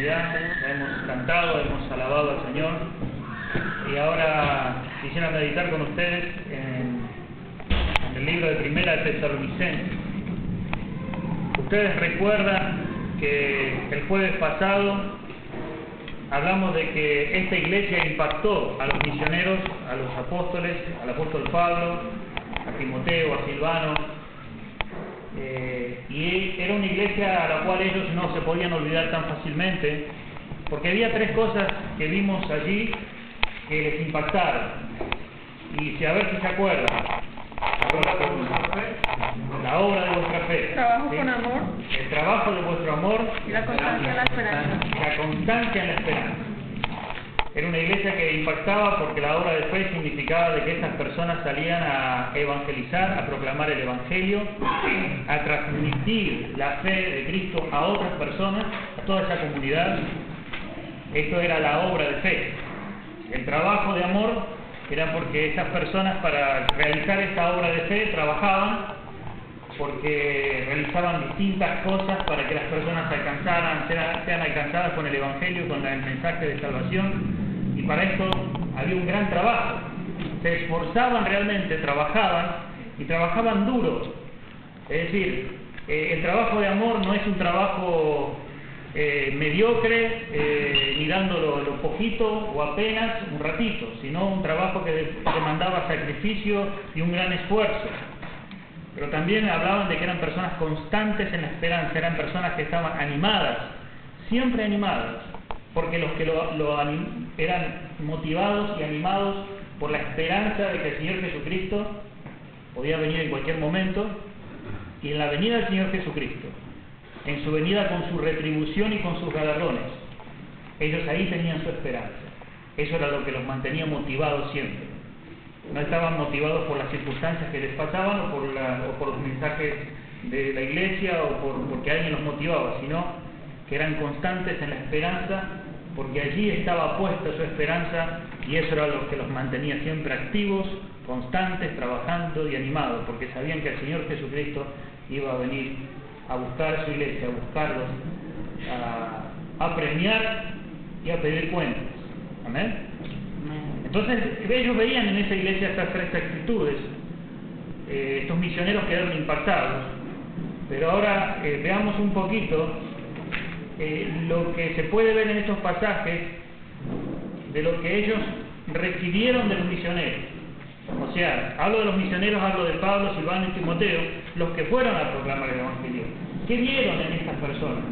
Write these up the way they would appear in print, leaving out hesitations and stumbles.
comunidad, hemos cantado, hemos alabado al Señor, y ahora quisiera meditar con ustedes en el libro de Primera de Tesalonicenses. Ustedes recuerdan que el jueves pasado hablamos de que esta iglesia impactó a los misioneros, a los apóstoles, al apóstol Pablo, a Timoteo, a Silvano, y era una iglesia a la cual ellos no se podían olvidar tan fácilmente, porque había tres cosas que vimos allí que les impactaron. Y a ver si se acuerdan. La obra de vuestra fe. Trabajo ¿sí? con amor. El trabajo de vuestro amor. Y la constancia en la esperanza. La constancia en la esperanza. Era una iglesia que impactaba porque la obra de fe significaba de que estas personas salían a evangelizar, a proclamar el evangelio, a transmitir la fe de Cristo a otras personas, a toda esa comunidad. Esto era la obra de fe. El trabajo de amor era porque estas personas, para realizar esta obra de fe, trabajaban porque realizaban distintas cosas para que las personas sean alcanzadas con el evangelio, con el mensaje de salvación. Y para esto había un gran trabajo. Se esforzaban realmente, trabajaban y trabajaban duro. Es decir, el trabajo de amor no es un trabajo mediocre, ni dándolo lo poquito o apenas un ratito, sino un trabajo que demandaba sacrificio y un gran esfuerzo. Pero también hablaban de que eran personas constantes en la esperanza, eran personas que estaban animadas, siempre animadas, porque los que eran motivados y animados por la esperanza de que el Señor Jesucristo podía venir en cualquier momento, y en la venida del Señor Jesucristo, en su venida con su retribución y con sus galardones, ellos ahí tenían su esperanza. Eso era lo que los mantenía motivados siempre. No estaban motivados por las circunstancias que les pasaban o por los mensajes de la iglesia o porque alguien los motivaba, sino que eran constantes en la esperanza, porque allí estaba puesta su esperanza, y eso era lo que los mantenía siempre activos, constantes, trabajando y animados, porque sabían que el Señor Jesucristo iba a venir a buscar a su iglesia, a buscarlos, a premiar y a pedir cuentas. Amén. Entonces ellos veían en esa iglesia estas tres actitudes. Estos misioneros quedaron impactados. Pero ahora veamos un poquito lo que se puede ver en estos pasajes de lo que ellos recibieron de los misioneros. O sea, hablo de los misioneros, hablo de Pablo, Silvano y Timoteo, los que fueron a proclamar el evangelio. ¿Qué vieron en estas personas?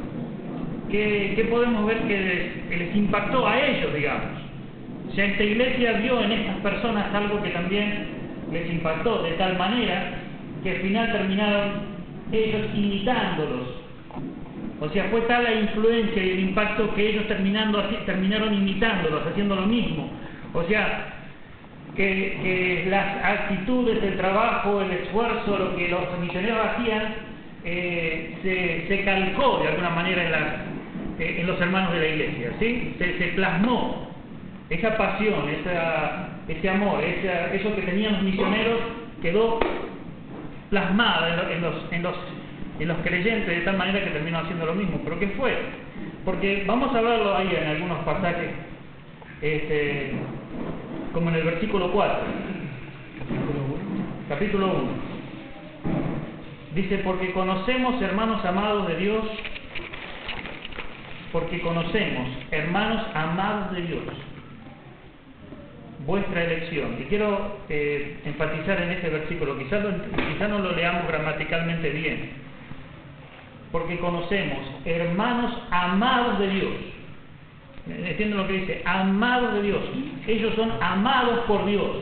¿Qué podemos ver que les impactó a ellos, digamos? O sea, esta iglesia vio en estas personas algo que también les impactó, de tal manera que al final terminaron ellos imitándolos. O sea, fue tal la influencia y el impacto que ellos terminaron imitándolos, haciendo lo mismo. O sea, que las actitudes, el trabajo, el esfuerzo, lo que los misioneros hacían, se calcó de alguna manera en los hermanos de la iglesia, ¿sí? Se plasmó esa pasión, ese amor, eso que tenían los misioneros, quedó plasmada en los creyentes, de tal manera que terminó haciendo lo mismo. ¿Pero qué fue? Porque vamos a verlo ahí en algunos pasajes, como en el versículo 4, capítulo 1. Dice: porque conocemos, hermanos amados de Dios, vuestra elección. Y quiero enfatizar en este versículo, quizás no lo leamos gramaticalmente bien. Porque conocemos, hermanos amados de Dios. ¿Entienden lo que dice? Amados de Dios. Ellos son amados por Dios.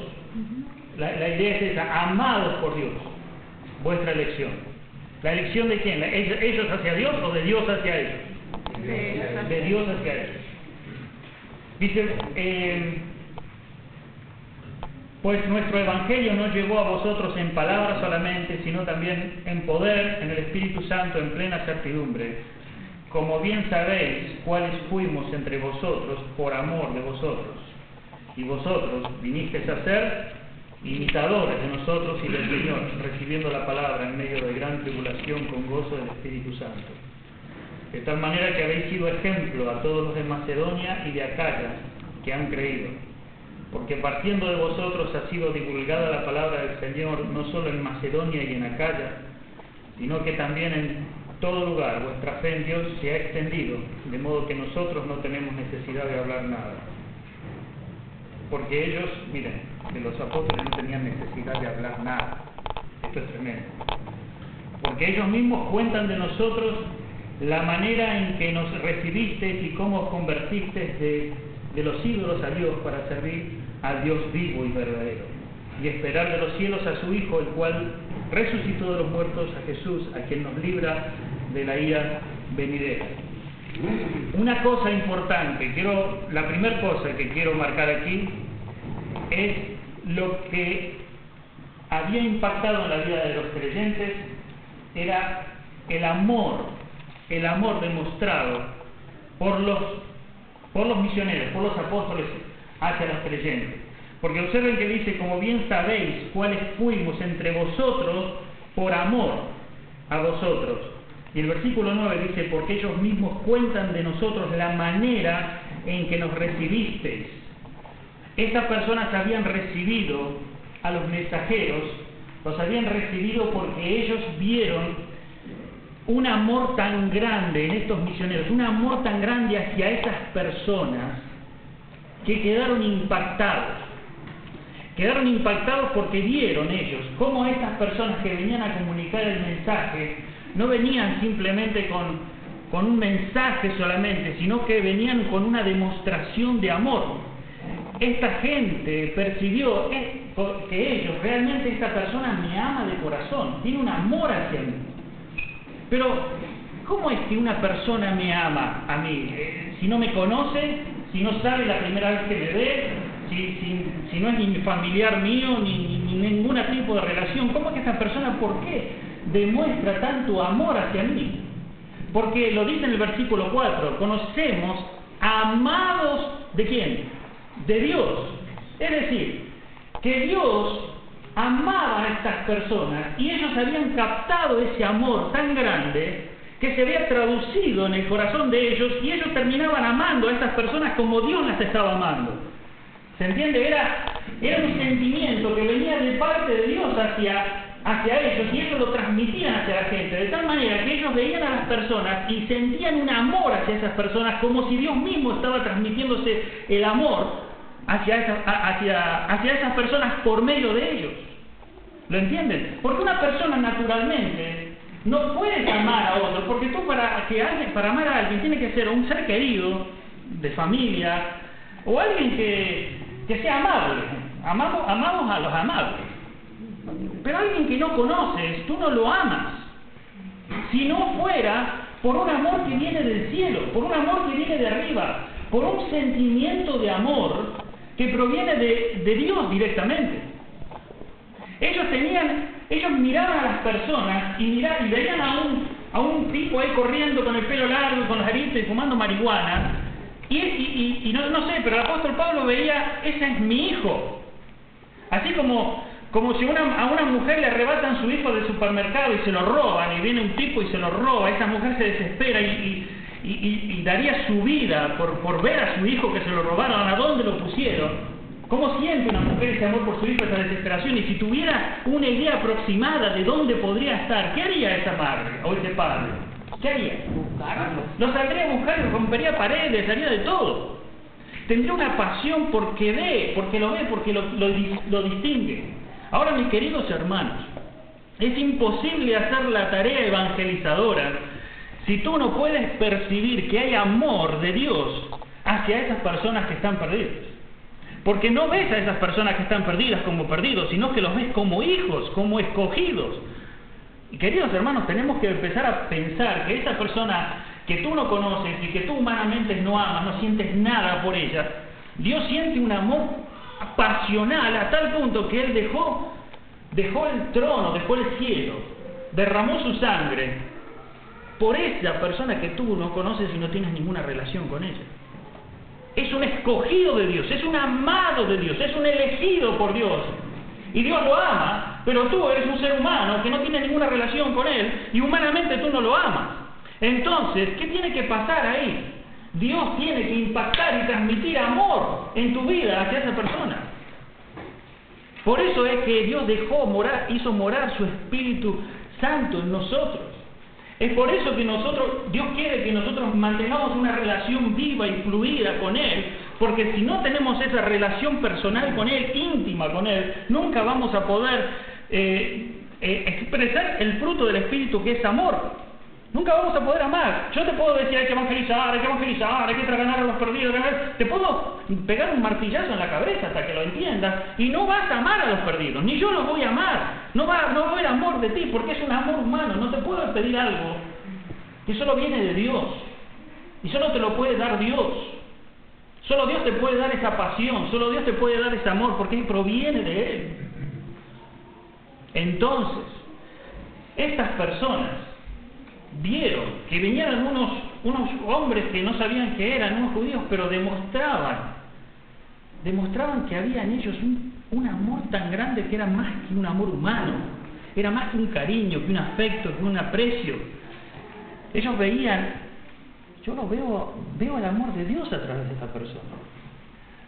La idea es esa, amados por Dios. Vuestra elección. ¿La elección de quién? ¿Ellos hacia Dios o de Dios hacia ellos? De Dios hacia ellos. Dice, pues nuestro evangelio no llegó a vosotros en palabras solamente, sino también en poder, en el Espíritu Santo, en plena certidumbre. Como bien sabéis cuáles fuimos entre vosotros por amor de vosotros. Y vosotros vinisteis a ser imitadores de nosotros y del Señor, recibiendo la palabra en medio de gran tribulación con gozo del Espíritu Santo. de tal manera que habéis sido ejemplo a todos los de Macedonia y de Acaya que han creído. Porque partiendo de vosotros ha sido divulgada la palabra del Señor, no solo en Macedonia y en Acaya, sino que también en todo lugar vuestra fe en Dios se ha extendido, de modo que nosotros no tenemos necesidad de hablar nada. Porque ellos, miren, que los apóstoles no tenían necesidad de hablar nada. Esto es tremendo. Porque ellos mismos cuentan de nosotros la manera en que nos recibisteis y cómo os convertisteis de los ídolos a Dios para servir al Dios vivo y verdadero, y esperar de los cielos a su Hijo, el cual resucitó de los muertos, a Jesús, a quien nos libra de la ira venidera. Una cosa importante, la primera cosa que quiero marcar aquí es lo que había impactado en la vida de los creyentes, era el amor demostrado por los misioneros, por los apóstoles hacia los creyentes. Porque observen que dice, como bien sabéis cuáles fuimos entre vosotros por amor a vosotros. Y el versículo 9 dice, porque ellos mismos cuentan de nosotros la manera en que nos recibisteis. Estas personas habían recibido a los mensajeros, los habían recibido porque ellos vieron un amor tan grande en estos misioneros, un amor tan grande hacia esas personas, que quedaron impactados. Quedaron impactados porque vieron ellos cómo estas personas que venían a comunicar el mensaje no venían simplemente con un mensaje solamente, sino que venían con una demostración de amor. Esta gente percibió que ellos, realmente esta persona me ama de corazón, tiene un amor hacia mí. Pero, ¿cómo es que una persona me ama a mí? Si no me conoce, si no sabe la primera vez que me ve, si no es ni familiar mío, ni ningún tipo de relación, ¿cómo es que esta persona, por qué demuestra tanto amor hacia mí? Porque lo dice en el versículo 4, conocemos amados ¿de quién? De Dios. Es decir, que Dios amaba a estas personas y ellos habían captado ese amor tan grande que se había traducido en el corazón de ellos y ellos terminaban amando a estas personas como Dios las estaba amando. ¿Se entiende? Era un sentimiento que venía de parte de Dios hacia ellos y ellos lo transmitían hacia la gente, de tal manera que ellos veían a las personas y sentían un amor hacia esas personas como si Dios mismo estaba transmitiéndose el amor hacia esas personas por medio de ellos. ¿Lo entienden? Porque una persona naturalmente no puede amar a otro, porque tú para amar a alguien tiene que ser un ser querido, de familia, o alguien que sea amable. Amamos a los amables. Pero alguien que no conoces, tú no lo amas. Si no fuera por un amor que viene del cielo, por un amor que viene de arriba, por un sentimiento de amor que proviene de Dios directamente. Ellos miraban a las personas y veían a un tipo ahí corriendo con el pelo largo, con los aritos y fumando marihuana. Y no sé, pero el apóstol Pablo veía, ese es mi hijo. Así como si a una mujer le arrebatan su hijo del supermercado y se lo roban, y viene un tipo y se lo roba, esa mujer se desespera y daría su vida por ver a su hijo que se lo robaron, a dónde lo pusieron. ¿Cómo siente una mujer ese amor por su hijo, esa desesperación? Y si tuviera una idea aproximada de dónde podría estar, ¿qué haría esa madre o ese padre? ¿Qué haría? Buscarlo. Lo saldría a buscar, rompería paredes, haría de todo. Tendría una pasión porque lo ve, porque lo distingue. Ahora, mis queridos hermanos, es imposible hacer la tarea evangelizadora si tú no puedes percibir que hay amor de Dios hacia esas personas que están perdidas. Porque no ves a esas personas que están perdidas como perdidos, sino que los ves como hijos, como escogidos. Y queridos hermanos, tenemos que empezar a pensar que esa persona que tú no conoces y que tú humanamente no amas, no sientes nada por ella, Dios siente un amor pasional a tal punto que Él dejó el trono, dejó el cielo, derramó su sangre por esa persona que tú no conoces y no tienes ninguna relación con ella. Es un escogido de Dios, es un amado de Dios, es un elegido por Dios. Y Dios lo ama, pero tú eres un ser humano que no tiene ninguna relación con Él y humanamente tú no lo amas. Entonces, ¿qué tiene que pasar ahí? Dios tiene que impactar y transmitir amor en tu vida hacia esa persona. Por eso es que Dios hizo morar su Espíritu Santo en nosotros. Es por eso que Dios quiere que nosotros mantengamos una relación viva y fluida con Él, porque si no tenemos esa relación personal con Él, íntima con Él, nunca vamos a poder expresar el fruto del Espíritu, que es amor. Nunca vamos a poder amar. Yo te puedo decir, hay que evangelizar, hay que ganar a los perdidos. Te puedo pegar un martillazo en la cabeza hasta que lo entiendas, y no vas a amar a los perdidos, ni yo los voy a amar. No va a haber amor de ti, porque es un amor humano. No te puedo pedir algo que solo viene de Dios, y solo te lo puede dar Dios. Solo Dios te puede dar esa pasión, solo Dios te puede dar ese amor, porque proviene de Él. Entonces, estas personas vieron que venían unos hombres que no sabían que eran unos judíos, pero demostraban que había en ellos un amor tan grande que era más que un amor humano, era más que un cariño, que un afecto, que un aprecio. Ellos veían, yo lo veo el amor de Dios a través de esta persona.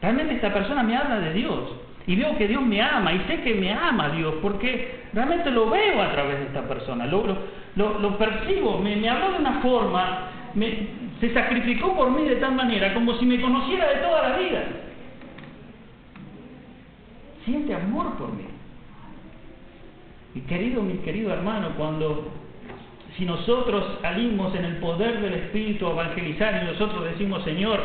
Realmente esta persona me habla de Dios, y veo que Dios me ama, y sé que me ama Dios, porque realmente lo veo a través de esta persona, lo percibo, me habló de una forma, se sacrificó por mí de tal manera, como si me conociera de toda la vida. Siente amor por mí. Y mi querido hermano, si nosotros salimos en el poder del Espíritu a evangelizar, y nosotros decimos, Señor,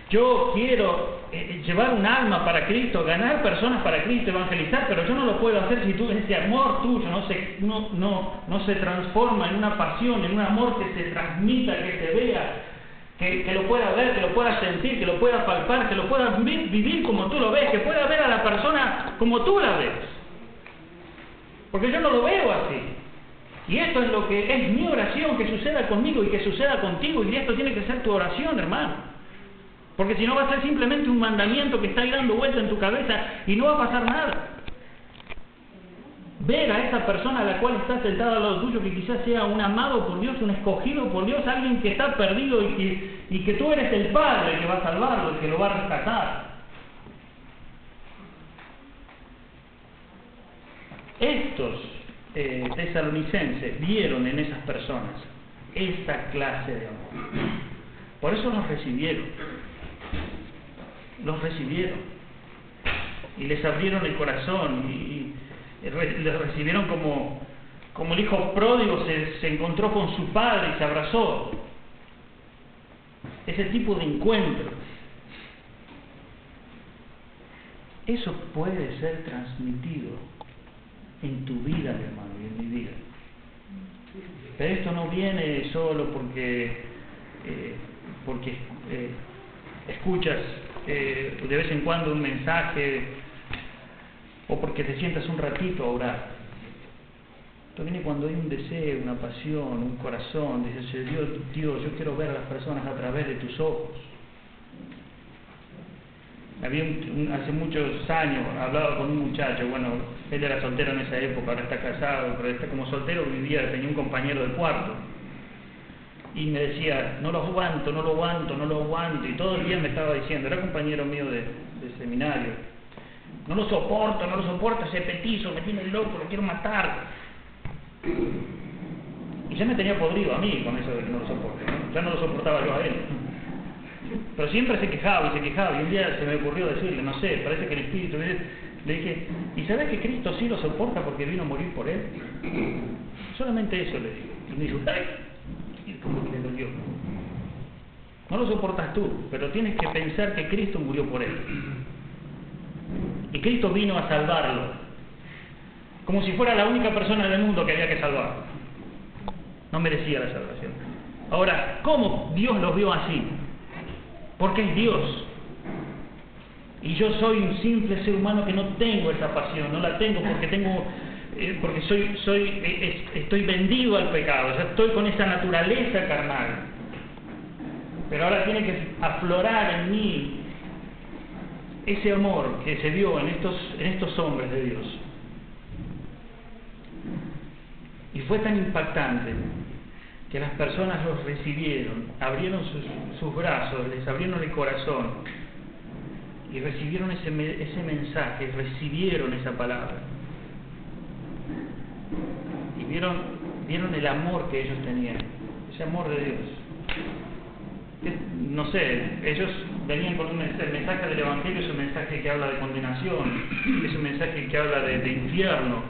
yo quiero llevar un alma para Cristo, ganar personas para Cristo, evangelizar, pero yo no lo puedo hacer si ese amor tuyo no se transforma en una pasión, en un amor que se transmita, que se vea, que lo pueda ver, que lo pueda sentir, que lo pueda palpar, que lo pueda vivir como tú lo ves, que pueda ver a la persona como tú la ves. Porque yo no lo veo así. Y esto es lo que es mi oración, que suceda conmigo y que suceda contigo, y esto tiene que ser tu oración, hermano. Porque si no va a ser simplemente un mandamiento que está ahí dando vuelta en tu cabeza y no va a pasar nada. Ver a esa persona a la cual está sentada al lado tuyo, que quizás sea un amado por Dios, un escogido por Dios, alguien que está perdido y que tú eres el Padre que va a salvarlo, el que lo va a rescatar. Estos tesalonicenses vieron en esas personas esta clase de amor. Por eso los recibieron y les abrieron el corazón y les recibieron como el hijo pródigo se encontró con su padre y se abrazó. Ese tipo de encuentro, eso puede ser transmitido en tu vida, mi hermano, y en mi vida. Pero esto no viene solo porque escuchas de vez en cuando un mensaje o porque te sientas un ratito a orar. Esto viene cuando hay un deseo, una pasión, un corazón. Dices, Dios, yo quiero ver a las personas a través de tus ojos. Hace muchos años hablaba con un muchacho, bueno, él era soltero en esa época, ahora está casado, pero como soltero tenía un compañero de cuarto. Y me decía, no lo aguanto, y todo el día me estaba diciendo, era compañero mío de seminario, no lo soporto, ese petizo, me tiene loco, lo quiero matar. Y ya me tenía podrido a mí con eso de que no lo soporte, ¿no? Ya no lo soportaba yo a él. Pero siempre se quejaba, y un día se me ocurrió decirle, no sé, parece que el Espíritu, le dije, ¿y sabes que Cristo sí lo soporta porque vino a morir por él? Solamente eso le dije. Y me dijo, ¡ay! Y como que le dolió. No lo soportas tú, pero tienes que pensar que Cristo murió por él. Y Cristo vino a salvarlo, como si fuera la única persona del mundo que había que salvar. No merecía la salvación. Ahora, ¿cómo Dios los vio así? Porque es Dios. Y yo soy un simple ser humano que no tengo esa pasión, no la tengo porque estoy vendido al pecado, ya estoy con esa naturaleza carnal. Pero ahora tiene que aflorar en mí ese amor que se vio en estos hombres de Dios. Y fue tan impactante que las personas los recibieron, abrieron sus brazos, les abrieron el corazón y recibieron ese mensaje, recibieron esa palabra. Y vieron el amor que ellos tenían, ese amor de Dios. No sé, ellos venían con un mensaje. El mensaje del Evangelio es un mensaje que habla de condenación, es un mensaje que habla de infierno,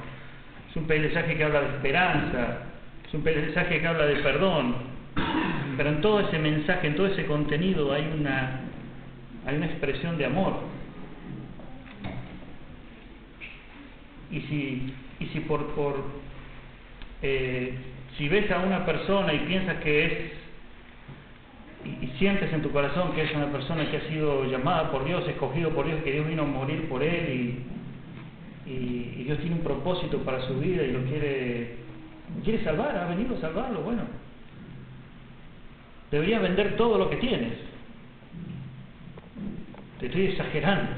es un mensaje que habla de esperanza, es un mensaje que habla de perdón. Pero en todo ese mensaje, en todo ese contenido hay una expresión de amor. Y si si ves a una persona y piensas que es, y sientes en tu corazón que es una persona que ha sido llamada por Dios, escogido por Dios, que Dios vino a morir por él y Dios tiene un propósito para su vida y lo quiere salvar, ha venido a salvarlo, bueno, deberías vender todo lo que tienes. Te estoy exagerando,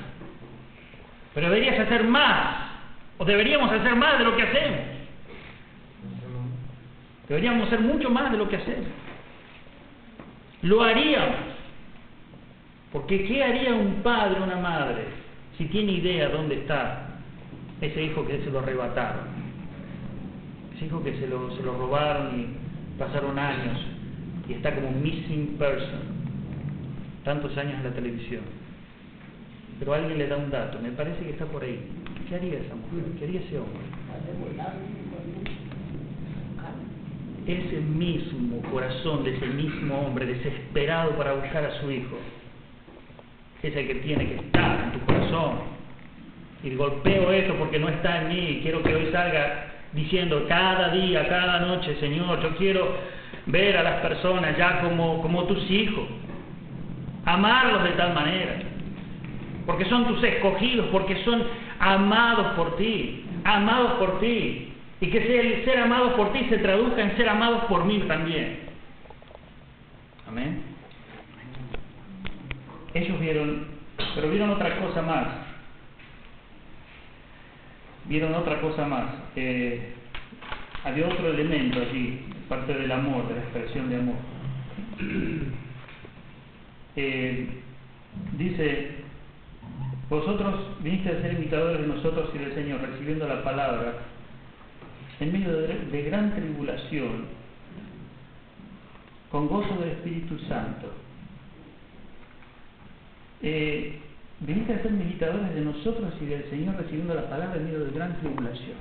pero deberías hacer más, o deberíamos hacer más de lo que hacemos. Deberíamos hacer mucho más de lo que hacemos. Lo haríamos. Porque ¿qué haría un padre o una madre si tiene idea dónde está ese hijo que se lo arrebataron? Ese hijo que se lo robaron y pasaron años y está como missing person. Tantos años en la televisión. Pero alguien le da un dato, me parece que está por ahí. ¿Qué haría esa mujer? ¿Qué haría ese hombre? Ese mismo corazón de ese mismo hombre desesperado para buscar a su hijo es el que tiene que estar en tu corazón. Y golpeo esto porque no está en mí. Quiero que hoy salga diciendo cada día, cada noche: Señor, yo quiero ver a las personas ya como tus hijos, amarlos de tal manera, porque son tus escogidos, porque son amados por ti, y que el ser amados por ti se traduzca en ser amados por mí también. Amén. Ellos vieron otra cosa más. Había otro elemento allí, parte del amor, de la expresión de amor. Dice: vosotros viniste a ser imitadores de nosotros y del Señor, recibiendo la palabra en medio de gran tribulación, con gozo del Espíritu Santo. Viniste a ser imitadores de nosotros y del Señor, recibiendo la palabra en medio de gran tribulación.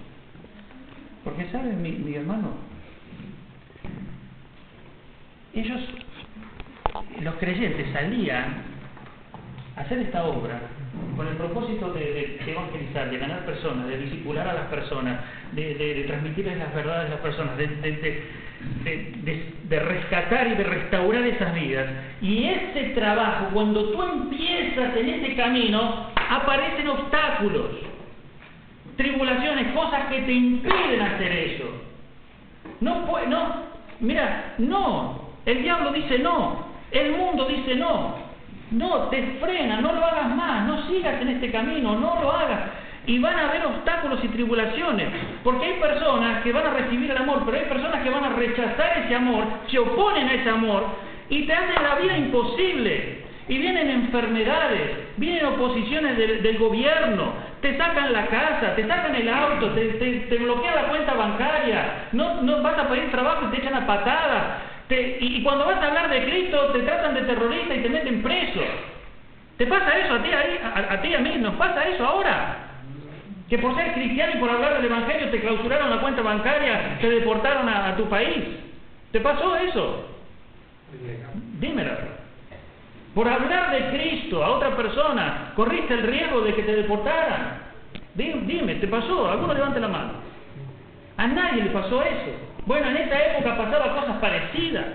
Porque saben, mi hermano, ellos, los creyentes, salían a hacer esta obra con el propósito de evangelizar, de ganar personas, de discipular a las personas, de transmitirles las verdades a las personas, de rescatar y de restaurar esas vidas. Y ese trabajo, cuando tú empiezas en ese camino, aparecen obstáculos, tribulaciones, cosas que te impiden hacer eso. El diablo dice no, el mundo dice no, te frena, no lo hagas más, no sigas en este camino, no lo hagas. Y van a haber obstáculos y tribulaciones, porque hay personas que van a recibir el amor, pero hay personas que van a rechazar ese amor, se oponen a ese amor y te hacen la vida imposible. Y vienen enfermedades, vienen oposiciones del gobierno, te sacan la casa, te sacan el auto, te bloquean la cuenta bancaria, no vas a pedir trabajo y te echan a patadas. Y cuando vas a hablar de Cristo te tratan de terrorista y te meten preso. ¿Te pasa eso a ti y a mí? ¿Nos pasa eso ahora? Que por ser cristiano y por hablar del Evangelio te clausuraron la cuenta bancaria, te deportaron a tu país. ¿Te pasó eso? Dímelo. Por hablar de Cristo a otra persona, corriste el riesgo de que te deportaran. Dime, ¿te pasó? ¿Alguno levante la mano? A nadie le pasó eso. Bueno, en esa época pasaban cosas parecidas.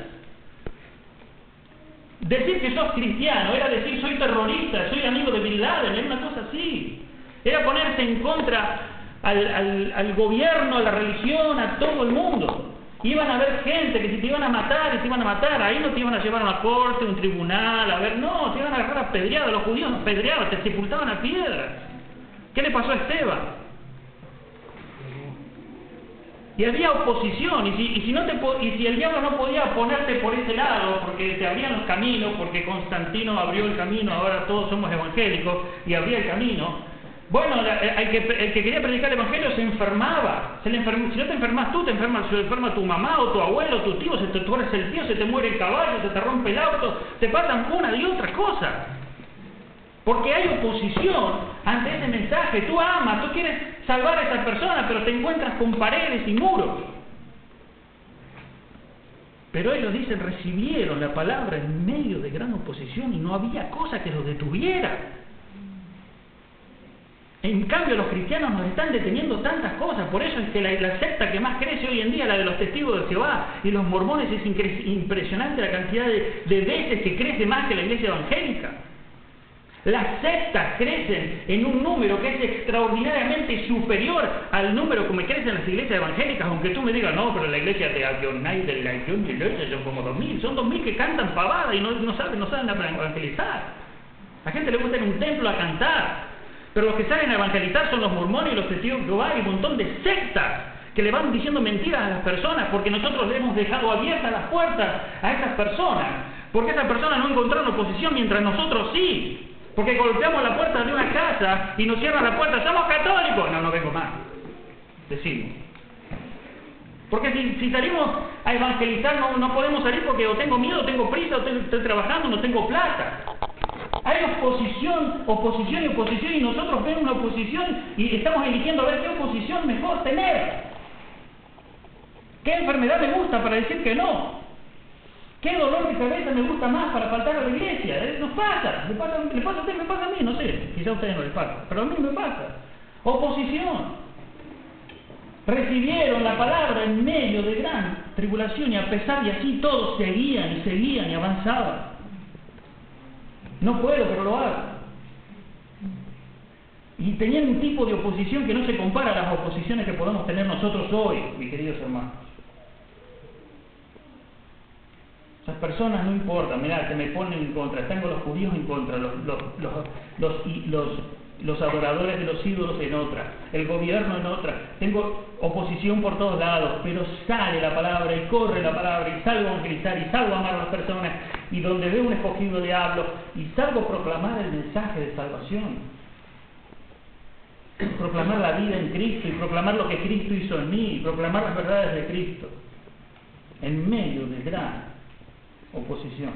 Decir que sos cristiano era decir soy terrorista, soy amigo de Bin Laden, era una cosa así. Era ponerse en contra al gobierno, a la religión, a todo el mundo. Iban a haber gente que si te iban a matar, y te iban a matar, ahí no te iban a llevar a una corte, un tribunal, no, te iban a agarrar a pedradas, los judíos nos pedreaban, te sepultaban a piedras. ¿Qué le pasó a Esteban? Y había oposición, y si el diablo no podía ponerte por ese lado, porque te abrían los caminos, porque Constantino abrió el camino, ahora todos somos evangélicos, y abría el camino, bueno, el que quería predicar el evangelio se enfermaba. Si no te enfermas tú, se enferma tu mamá, o tu abuelo, o tu tío, se te tuerce el pie, se te muere el caballo, se te rompe el auto, te pasan una y otra cosa. Porque hay oposición ante ese mensaje. Tú amas, tú quieres salvar a esa persona, pero te encuentras con paredes y muros. Pero ellos dicen, recibieron la palabra en medio de gran oposición y no había cosa que los detuviera. En cambio, los cristianos nos están deteniendo tantas cosas. Por eso es que la secta que más crece hoy en día, la de los testigos de Jehová y los mormones, es impresionante la cantidad de veces que crece más que la iglesia evangélica. Las sectas crecen en un número que es extraordinariamente superior al número que crecen las iglesias evangélicas, aunque tú me digas, no, pero la iglesia de Adonai, de la iglesia son como 2000, son 2000 que cantan pavada y no saben evangelizar. A la gente le gusta ir a un templo a cantar, pero los que saben evangelizar son los mormones y los testigos de Jehová y un montón de sectas que le van diciendo mentiras a las personas, porque nosotros le hemos dejado abiertas las puertas a esas personas, porque esas personas no encontraron oposición mientras nosotros sí. Porque golpeamos la puerta de una casa y nos cierran la puerta, ¡somos católicos! No vengo más. Decimos. Porque si salimos a evangelizar no podemos salir porque o tengo miedo, o tengo prisa, o estoy trabajando, no tengo plata. Hay oposición y nosotros vemos una oposición y estamos eligiendo a ver qué oposición mejor tener. ¿Qué enfermedad me gusta para decir que no? ¿Qué dolor de cabeza me gusta más para faltar a la iglesia? Nos pasa, le pasa a usted, me pasa a mí, no sé, quizá a ustedes no les pasa, pero a mí me pasa. Oposición. Recibieron la palabra en medio de gran tribulación y a pesar de así todos seguían y avanzaban. No puedo, pero lo hago. Y tenían un tipo de oposición que no se compara a las oposiciones que podemos tener nosotros hoy, mis queridos hermanos. Esas personas no importan, mirá, que me ponen en contra, tengo los judíos en contra, los adoradores de los ídolos en otra, el gobierno en otra, tengo oposición por todos lados, pero sale la palabra y corre la palabra y salgo a evangelizar y salgo a amar a las personas y donde veo un escogido le hablo y salgo a proclamar el mensaje de salvación, proclamar la vida en Cristo y proclamar lo que Cristo hizo en mí y proclamar las verdades de Cristo en medio de gran oposición.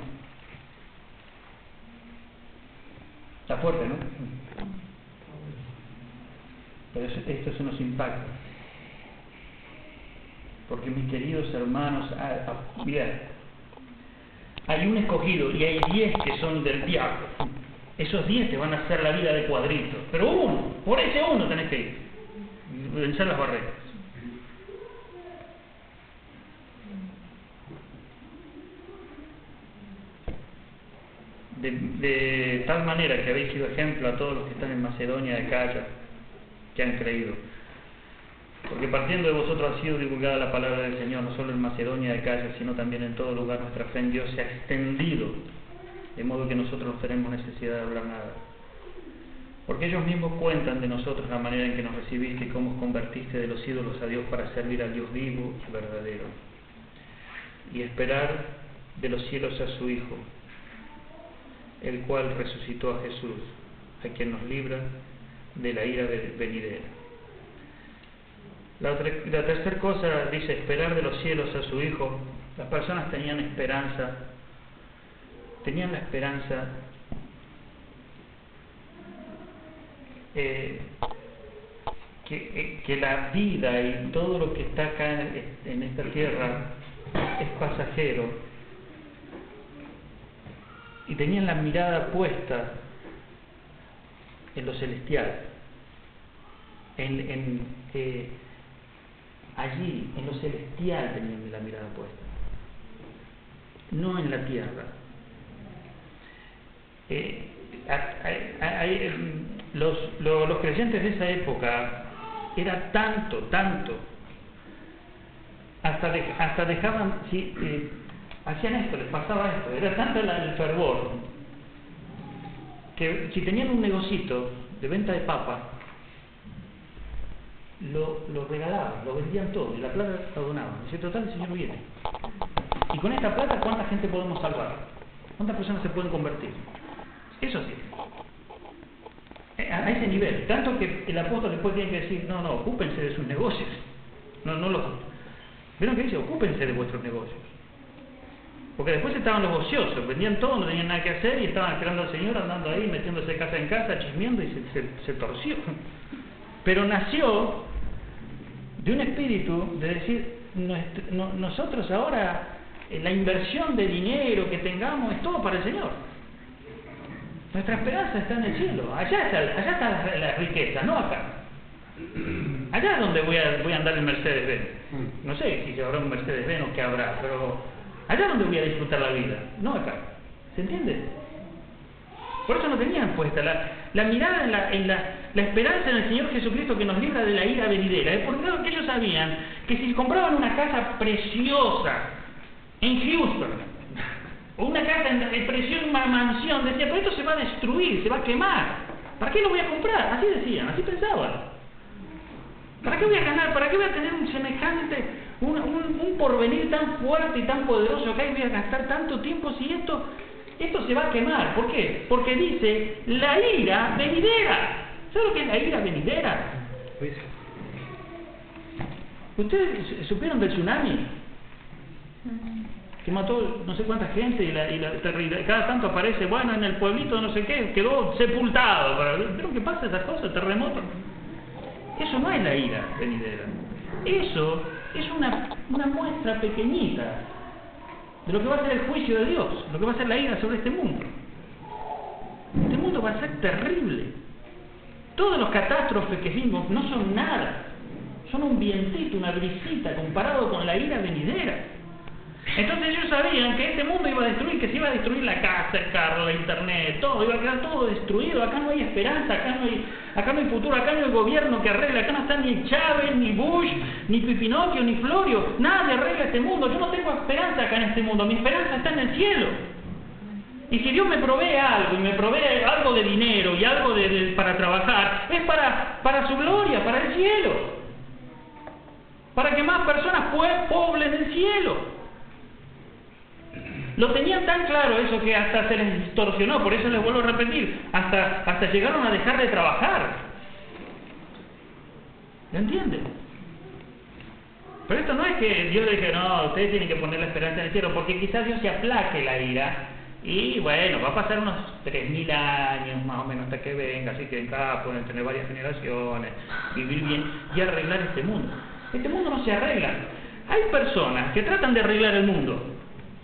Está fuerte, ¿no? Pero esto nos impacta. Porque mis queridos hermanos, mirad, hay un escogido y hay 10 que son del diablo. Esos 10 te van a hacer la vida de cuadritos. Pero uno, por ese uno tenés que ir. Vencer las barreras. De tal manera que habéis sido ejemplo a todos los que están en Macedonia de Acaya, que han creído. Porque partiendo de vosotros ha sido divulgada la palabra del Señor, no solo en Macedonia de Acaya, sino también en todo lugar. Nuestra fe en Dios se ha extendido, de modo que nosotros no tenemos necesidad de hablar nada. Porque ellos mismos cuentan de nosotros la manera en que nos recibiste y cómo os convertiste de los ídolos a Dios para servir al Dios vivo y verdadero, y esperar de los cielos a su Hijo, el cual resucitó a Jesús, a quien nos libra de la ira venidera. La tercera cosa dice, esperar de los cielos a su Hijo. Las personas tenían la esperanza que la vida y todo lo que está acá en esta tierra es pasajero. Y tenían la mirada puesta en lo celestial, allí, en lo celestial tenían la mirada puesta, no en la tierra. Los creyentes de esa época era tanto, hasta dejaban... hacían esto, les pasaba esto, era tanto el fervor que si tenían un negocito de venta de papa, lo regalaban, lo vendían todo, y la plata la donaban. Dice, total, el Señor viene. Y con esta plata, ¿cuánta gente podemos salvar? ¿Cuántas personas se pueden convertir? Eso sí. A ese nivel. Tanto que el apóstol después tiene que decir, no, ocúpense de sus negocios. ¿Vieron qué dice? Ocúpense de vuestros negocios. Porque después estaban los ociosos, vendían todo, no tenían nada que hacer y estaban esperando al Señor, andando ahí, metiéndose de casa en casa, chismeando, y se torció. Pero nació de un espíritu de decir, nosotros ahora, la inversión de dinero que tengamos es todo para el Señor. Nuestra esperanza está en el cielo. Allá está la riqueza, no acá. Allá es donde voy a andar en Mercedes-Benz. No sé si habrá un Mercedes-Benz o qué habrá, pero allá es donde voy a disfrutar la vida, no acá. ¿Se entiende? Por eso no tenían puesta la mirada en la esperanza en el Señor Jesucristo, que nos libra de la ira venidera. Porque ellos sabían que si compraban una casa preciosa en Houston, o una casa en preciosa, una mansión, decían, pero esto se va a destruir, se va a quemar. ¿Para qué lo voy a comprar? Así decían, así pensaban. ¿Para qué voy a ganar? ¿Para qué voy a tener un semejante, un porvenir tan fuerte y tan poderoso que voy a gastar tanto tiempo si esto se va a quemar? ¿Por qué? Porque dice la ira venidera. ¿Sabe lo que es la ira venidera? ¿Ustedes supieron del tsunami? Que mató no sé cuánta gente y cada tanto aparece, bueno, en el pueblito no sé qué, quedó sepultado. ¿Pero qué pasa esas cosas? Terremotos. Eso no es la ira venidera. Eso es una muestra pequeñita de lo que va a ser el juicio de Dios, lo que va a ser la ira sobre este mundo. Este mundo va a ser terrible. Todas las catástrofes que vimos no son nada, son un vientito, una brisita comparado con la ira venidera. Entonces ellos sabían que este mundo iba a destruir, que se iba a destruir la casa, el carro, la internet, todo, iba a quedar todo destruido. Acá no hay esperanza, acá no hay futuro, acá no hay gobierno que arregle, acá no está ni Chávez, ni Bush, ni Pipinocchio, ni Florio, nadie arregla este mundo. Yo no tengo esperanza acá en este mundo, mi esperanza está en el cielo. Y si Dios me provee algo, y me provee algo de dinero y algo para trabajar, es para su gloria, para el cielo, para que más personas poblen el cielo. Lo tenían tan claro eso que hasta se les distorsionó. Por eso les vuelvo a repetir, hasta llegaron a dejar de trabajar. ¿Lo entienden? Pero esto no es que Dios le diga, no, ustedes tienen que poner la esperanza en el cielo, porque quizás Dios se aplaque la ira y bueno, va a pasar unos 3.000 años más o menos hasta que venga, así que acá pueden tener varias generaciones, vivir bien y arreglar este mundo. Este mundo no se arregla. Hay personas que tratan de arreglar el mundo,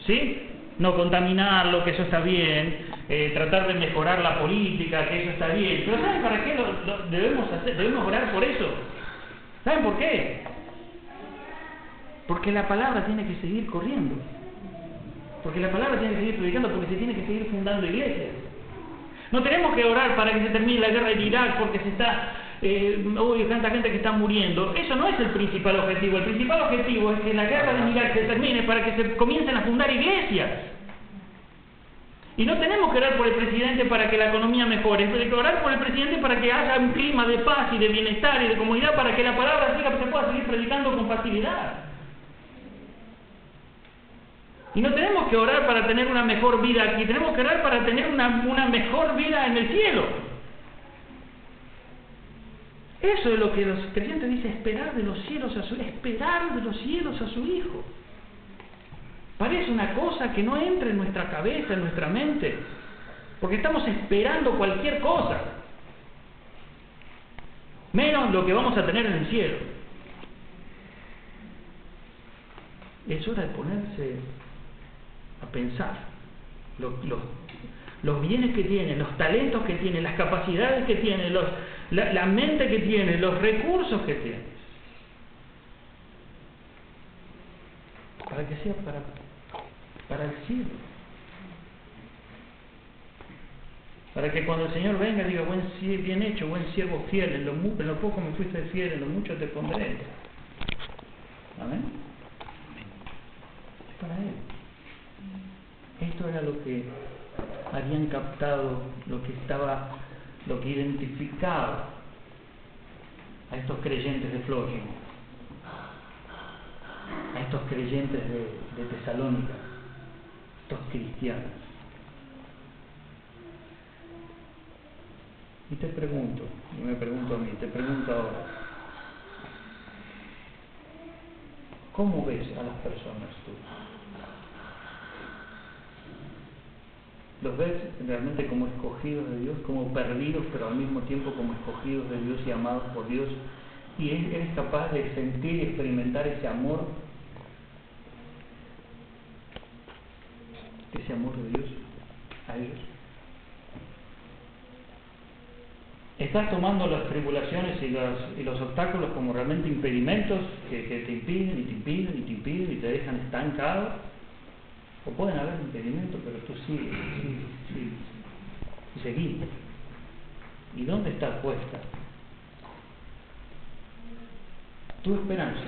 ¿sí? No contaminarlo, que eso está bien, tratar de mejorar la política, que eso está bien. Pero ¿saben para qué lo debemos hacer? Debemos orar por eso. ¿Saben por qué? Porque la palabra tiene que seguir corriendo. Porque la palabra tiene que seguir predicando, porque se tiene que seguir fundando iglesias. No tenemos que orar para que se termine la guerra de Irak, porque se está... tanta gente que está muriendo. Eso no es el principal objetivo. El principal objetivo es que la guerra de Irak se termine para que se comiencen a fundar iglesias. Y no tenemos que orar por el presidente para que la economía mejore, tenemos que orar por el presidente para que haya un clima de paz y de bienestar y de comunidad, para que la palabra se pueda seguir predicando con facilidad. Y no tenemos que orar para tener una mejor vida aquí, tenemos que orar para tener una mejor vida en el cielo. Eso es lo que los creyentes dicen, esperar de los cielos a su Hijo. Parece una cosa que no entra en nuestra cabeza, en nuestra mente, porque estamos esperando cualquier cosa, menos lo que vamos a tener en el cielo. Es hora de ponerse a pensar los bienes que tiene, los talentos que tiene, las capacidades que tiene, la mente que tiene, los recursos que tiene, para que sea para el cielo, para que cuando el Señor venga diga, bien hecho, buen siervo fiel, en lo poco me fuiste fiel, en lo mucho te pondré. Amén. Es para Él. Esto era lo que habían captado, lo que identificaba a estos creyentes de Flógimo, a estos creyentes de Tesalónica, estos cristianos. Y te pregunto, y me pregunto a mí, te pregunto ahora, ¿cómo ves a las personas tú? ¿Los ves realmente como escogidos de Dios, como perdidos, pero al mismo tiempo como escogidos de Dios y amados por Dios? ¿Y eres capaz de sentir y experimentar ese amor de Dios a ellos? ¿Estás tomando las tribulaciones y los obstáculos como realmente impedimentos que te impiden y te impiden y te impiden y te dejan estancado? O pueden haber impedimentos, pero tú sigues. Y seguís. ¿Y dónde está puesta tu esperanza?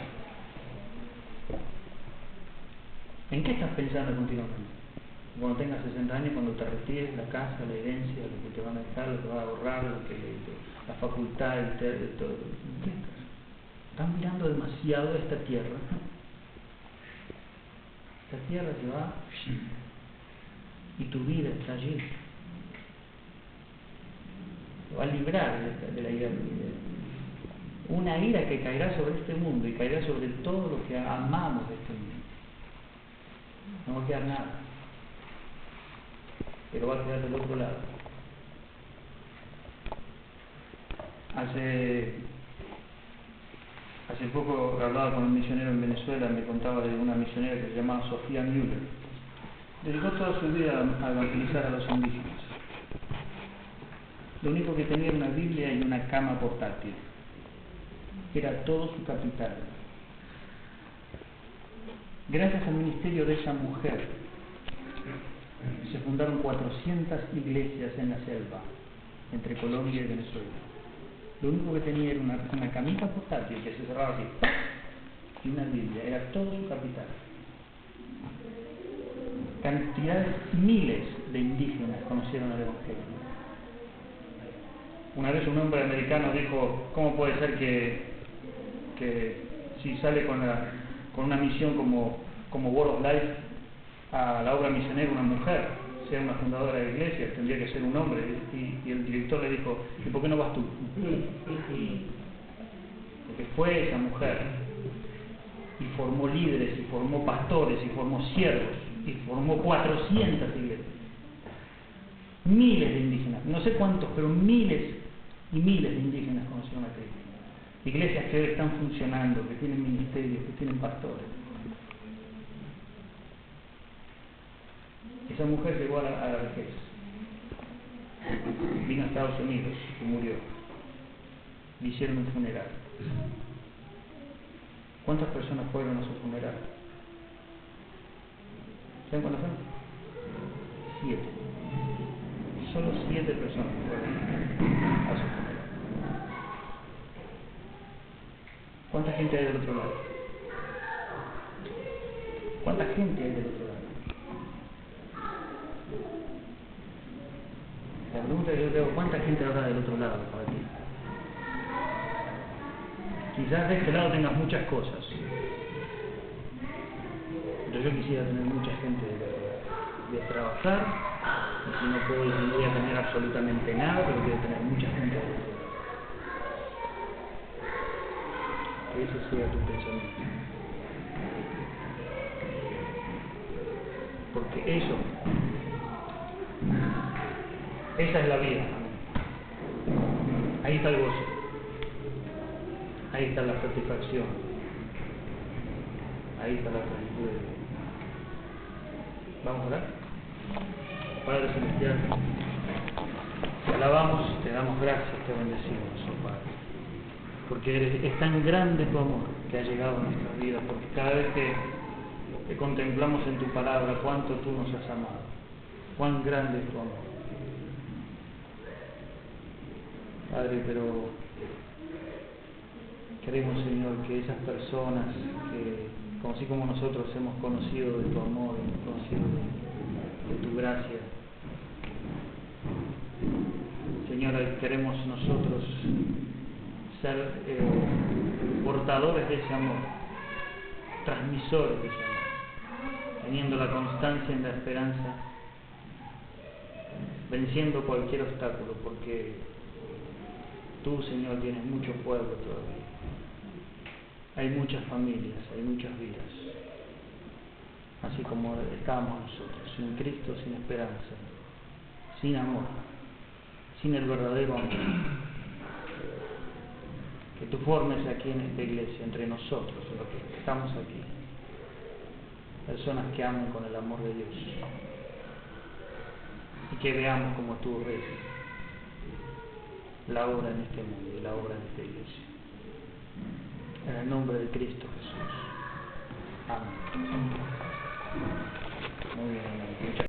¿En qué estás pensando continuamente? Cuando tengas 60 años, cuando te retires, la casa, la herencia, lo que te van a dejar, lo que vas a ahorrar, la facultad, todo. ¿Qué estás? Estás mirando demasiado esta tierra. Esta tierra se va y tu vida está allí. Te va a librar de la ira de vida. Una ira que caerá sobre este mundo y caerá sobre todo lo que amamos de este mundo. No va a quedar nada, pero va a quedar del otro lado. Hace poco hablaba con un misionero en Venezuela, me contaba de una misionera que se llamaba Sofía Müller. Dedicó toda su vida a evangelizar a los indígenas. Lo único que tenía era una Biblia y una cama portátil. Era todo su capital. Gracias al ministerio de esa mujer, se fundaron 400 iglesias en la selva, entre Colombia y Venezuela. Lo único que tenía era una camita portátil que se cerraba así, y una Biblia. Era todo su capital. Cantidades, miles de indígenas conocieron el Evangelio. Una vez un hombre americano dijo, ¿cómo puede ser que si sale con una misión como World of Life a la obra misionera una mujer sea una fundadora de iglesia? Tendría que ser un hombre. Y el director le dijo, ¿y por qué no vas tú? Porque fue esa mujer y formó líderes, y formó pastores, y formó siervos, y formó 400 iglesias. Miles de indígenas, no sé cuántos, pero miles y miles de indígenas conocieron a Cristo. Iglesias que hoy están funcionando, que tienen ministerios, que tienen pastores. Esa mujer llegó a la vejez, vino a Estados Unidos y murió. Le hicieron un funeral. ¿Cuántas personas fueron a su funeral? ¿Saben cuántas fueron? 7. Solo 7 personas fueron a su funeral. ¿Cuánta gente hay del otro lado? ¿Cuánta gente hay del otro lado? La pregunta que yo te hago, ¿cuánta gente habrá del otro lado para ti? Quizás de este lado tengas muchas cosas, pero yo quisiera tener mucha gente de trabajar, y si no puedo y no voy a tener absolutamente nada, pero quiero tener mucha gente de otro lado. Que ese sea tu pensamiento. Porque esa es la vida. Ahí está el gozo. Ahí está la satisfacción. Ahí está la plenitud de Dios. ¿Vamos a orar? Padre Celestial, te alabamos, te damos gracias, te bendecimos, oh Padre. Porque es tan grande tu amor que ha llegado a nuestras vidas, porque cada vez que contemplamos en tu palabra cuánto tú nos has amado, cuán grande es tu amor. Padre, pero queremos, Señor, que esas personas que, así como nosotros hemos conocido de tu amor, hemos conocido de tu gracia, Señor, queremos nosotros ser portadores de ese amor, transmisores de ese amor, teniendo la constancia en la esperanza, venciendo cualquier obstáculo, porque tú, Señor, tienes mucho pueblo todavía. Hay muchas familias, hay muchas vidas, así como estamos nosotros, sin Cristo, sin esperanza, sin amor, sin el verdadero amor. Que tú formes aquí en esta iglesia, entre nosotros, los que estamos aquí, personas que amen con el amor de Dios y que veamos como tú ves la obra en este mundo y la obra en esta iglesia. En el nombre de Cristo Jesús. Amén. Muy bien, amén.